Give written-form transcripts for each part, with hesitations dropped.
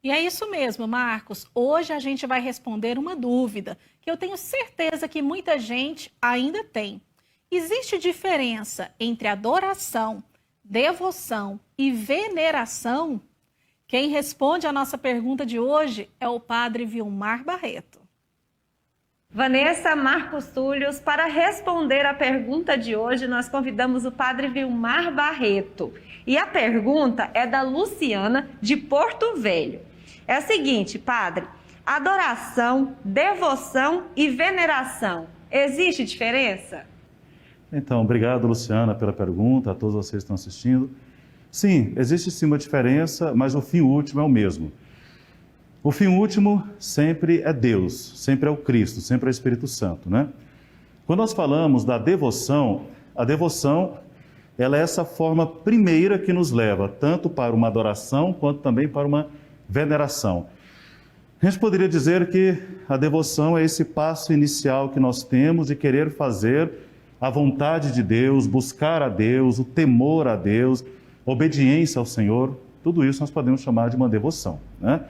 E é isso mesmo, Marcos. Hoje a gente vai responder uma dúvida que eu tenho certeza que muita gente ainda tem. Existe diferença entre adoração, devoção e veneração? Quem responde a nossa pergunta de hoje é o padre Vilmar Barreto. Vanessa, Marcos Túlios, para responder a pergunta de hoje, nós convidamos o padre Vilmar Barreto. E a pergunta é da Luciana, de Porto Velho. É a seguinte, padre: adoração, devoção e veneração, existe diferença? Então, obrigado, Luciana, pela pergunta, a todos vocês que estão assistindo. Sim, existe sim uma diferença, mas o fim último é o mesmo. O fim último sempre é Deus, sempre é o Cristo, sempre é o Espírito Santo, né? Quando nós falamos da devoção, a devoção, ela é essa forma primeira que nos leva tanto para uma adoração quanto também para uma veneração. A gente poderia dizer que a devoção é esse passo inicial que nós temos de querer fazer a vontade de Deus, buscar a Deus, o temor a Deus, obediência ao Senhor. Tudo isso nós podemos chamar de uma devoção, né?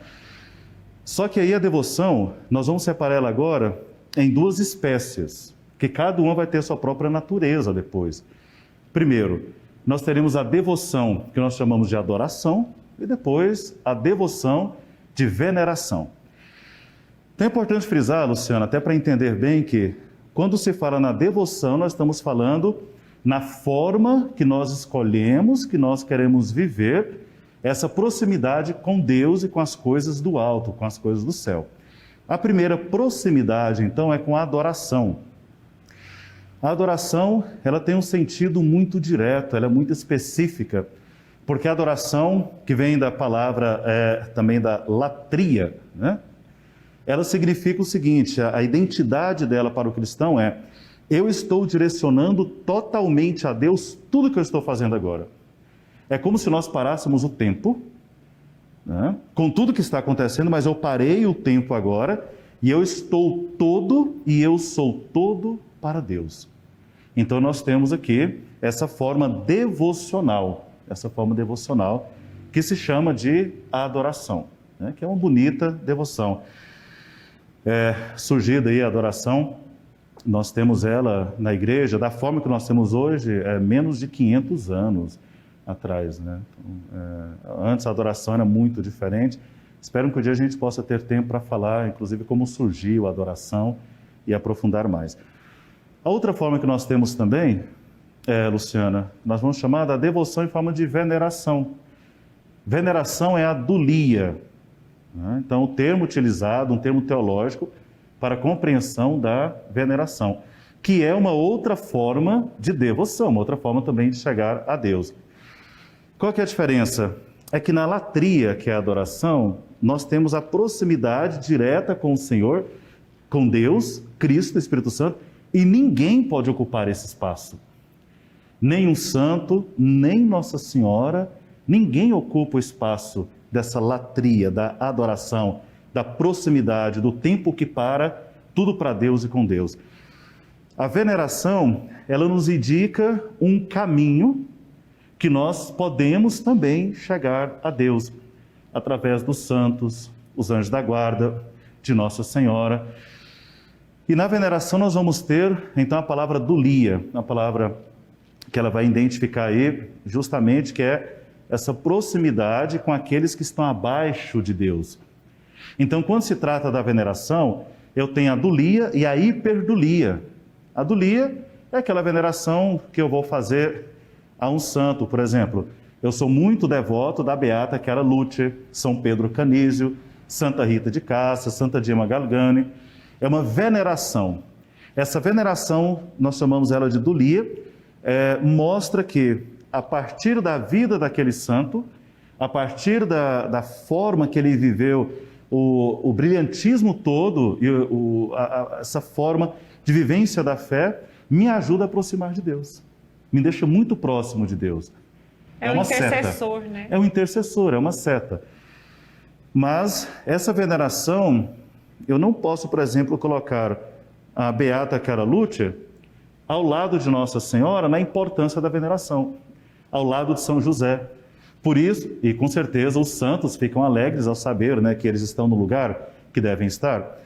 Só que aí a devoção, nós vamos separar ela agora em duas espécies, que cada uma vai ter sua própria natureza depois. Primeiro, nós teremos a devoção, que nós chamamos de adoração, e depois a devoção de veneração. Então é importante frisar, Luciana, até para entender bem que quando se fala na devoção, nós estamos falando na forma que nós escolhemos, que nós queremos viver, essa proximidade com Deus e com as coisas do alto, com as coisas do céu. A primeira proximidade, então, é com a adoração. A adoração, ela tem um sentido muito direto, ela é muito específica, porque a adoração, que vem da palavra também da latria, né? Ela significa o seguinte: a identidade dela para o cristão é: eu estou direcionando totalmente a Deus tudo que eu estou fazendo agora. É como se nós parássemos o tempo, né, com tudo que está acontecendo, mas eu parei o tempo agora e eu estou todo e eu sou todo para Deus. Então nós temos aqui essa forma devocional que se chama de adoração, né, que é uma bonita devoção. Surgida aí a adoração, nós temos ela na igreja, da forma que nós temos hoje, menos de 500 anos atrás, né? Então, antes a adoração era muito diferente. Espero que um dia a gente possa ter tempo para falar, inclusive, como surgiu a adoração e aprofundar mais. A outra forma que nós temos também, Luciana, nós vamos chamar da devoção em forma de veneração. Veneração é a dulia, né? Então, o termo utilizado, um termo teológico para a compreensão da veneração, que é uma outra forma de devoção, uma outra forma também de chegar a Deus. Qual que é a diferença? É que na latria, que é a adoração, nós temos a proximidade direta com o Senhor, com Deus, Cristo, Espírito Santo, e ninguém pode ocupar esse espaço. Nem um santo, nem Nossa Senhora, ninguém ocupa o espaço dessa latria, da adoração, da proximidade, do tempo que para, tudo para Deus e com Deus. A veneração, ela nos indica um caminho que nós podemos também chegar a Deus, através dos santos, os anjos da guarda, de Nossa Senhora. E na veneração nós vamos ter, então, a palavra dulia, a palavra que ela vai identificar aí, justamente, que é essa proximidade com aqueles que estão abaixo de Deus. Então, quando se trata da veneração, eu tenho a dulia e a hiperdulia. A dulia é aquela veneração que eu vou fazer a um santo, por exemplo. Eu sou muito devoto da Beata Chiara Luce, São Pedro Canísio, Santa Rita de Cássia, Santa Dima Galgani. É uma veneração. Essa veneração, nós chamamos ela de dulia, mostra que, a partir da vida daquele santo, a partir da forma que ele viveu, o brilhantismo todo, e essa forma de vivência da fé, me ajuda a aproximar de Deus. Me deixa muito próximo de Deus. É um intercessor, seta, né? É um intercessor, é uma seta. Mas essa veneração, eu não posso, por exemplo, colocar a Beata Chiara Luce ao lado de Nossa Senhora na importância da veneração, ao lado de São José. Por isso, e com certeza, os santos ficam alegres ao saber, né, que eles estão no lugar que devem estar.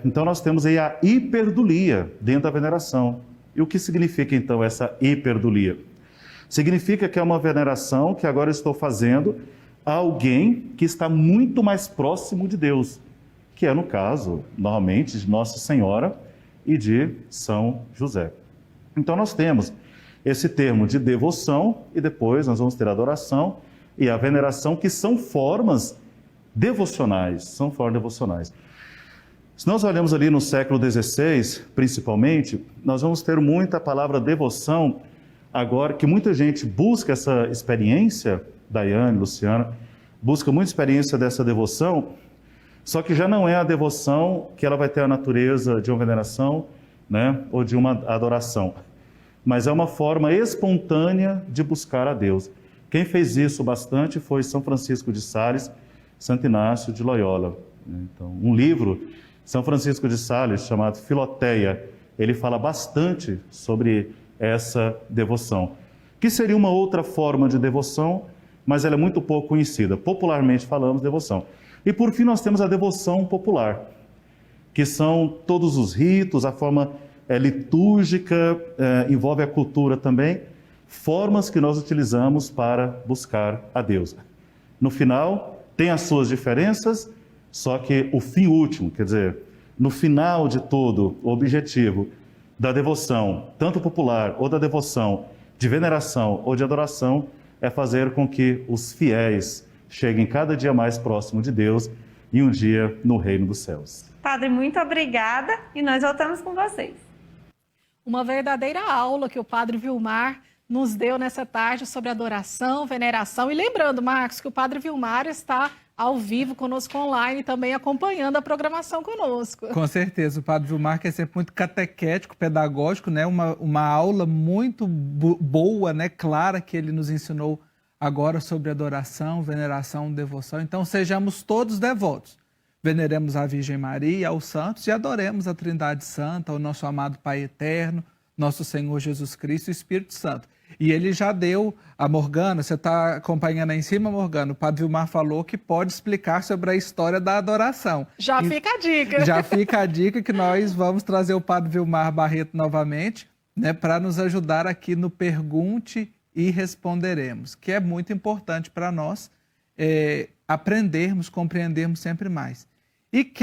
Então nós temos aí a hiperdulia dentro da veneração. E o que significa então essa hiperdulia? Significa que é uma veneração que agora estou fazendo a alguém que está muito mais próximo de Deus, que é no caso, normalmente, de Nossa Senhora e de São José. Então nós temos esse termo de devoção e depois nós vamos ter a adoração e a veneração, que são formas devocionais, Se nós olhamos ali no século XVI, principalmente, nós vamos ter muita palavra devoção agora, que muita gente busca essa experiência, Daiane, Luciana, busca muita experiência dessa devoção, só que já não é a devoção que ela vai ter a natureza de uma veneração, né, ou de uma adoração, mas é uma forma espontânea de buscar a Deus. Quem fez isso bastante foi São Francisco de Sales, Santo Inácio de Loyola. Então, um livro, São Francisco de Sales, chamado Filoteia, ele fala bastante sobre essa devoção, que seria uma outra forma de devoção, mas ela é muito pouco conhecida. Popularmente falamos devoção. E por fim nós temos a devoção popular, que são todos os ritos, a forma litúrgica, envolve a cultura também, formas que nós utilizamos para buscar a Deus. No final, tem as suas diferenças, só que o fim último, quer dizer, no final de todo, o objetivo da devoção, tanto popular ou da devoção de veneração ou de adoração, é fazer com que os fiéis cheguem cada dia mais próximo de Deus e um dia no reino dos céus. Padre, muito obrigada e nós voltamos com vocês. Uma verdadeira aula que o Padre Vilmar nos deu nessa tarde sobre adoração, veneração. E lembrando, Marcos, que o Padre Vilmar está ao vivo conosco online, também acompanhando a programação conosco. Com certeza, o Padre Vilmar que é sempre muito catequético, pedagógico, né? Uma aula muito boa, né? Clara, que ele nos ensinou agora sobre adoração, veneração, devoção. Então, sejamos todos devotos. Veneremos a Virgem Maria, aos santos e adoremos a Trindade Santa, o nosso amado Pai Eterno, nosso Senhor Jesus Cristo e o Espírito Santo. E ele já deu a Morgana, você está acompanhando aí em cima, Morgana, o Padre Vilmar falou que pode explicar sobre a história da adoração. Já fica a dica. Já fica a dica que nós vamos trazer o Padre Vilmar Barreto novamente, né, para nos ajudar aqui no Pergunte e Responderemos, que é muito importante para nós aprendermos, compreendermos sempre mais. E quem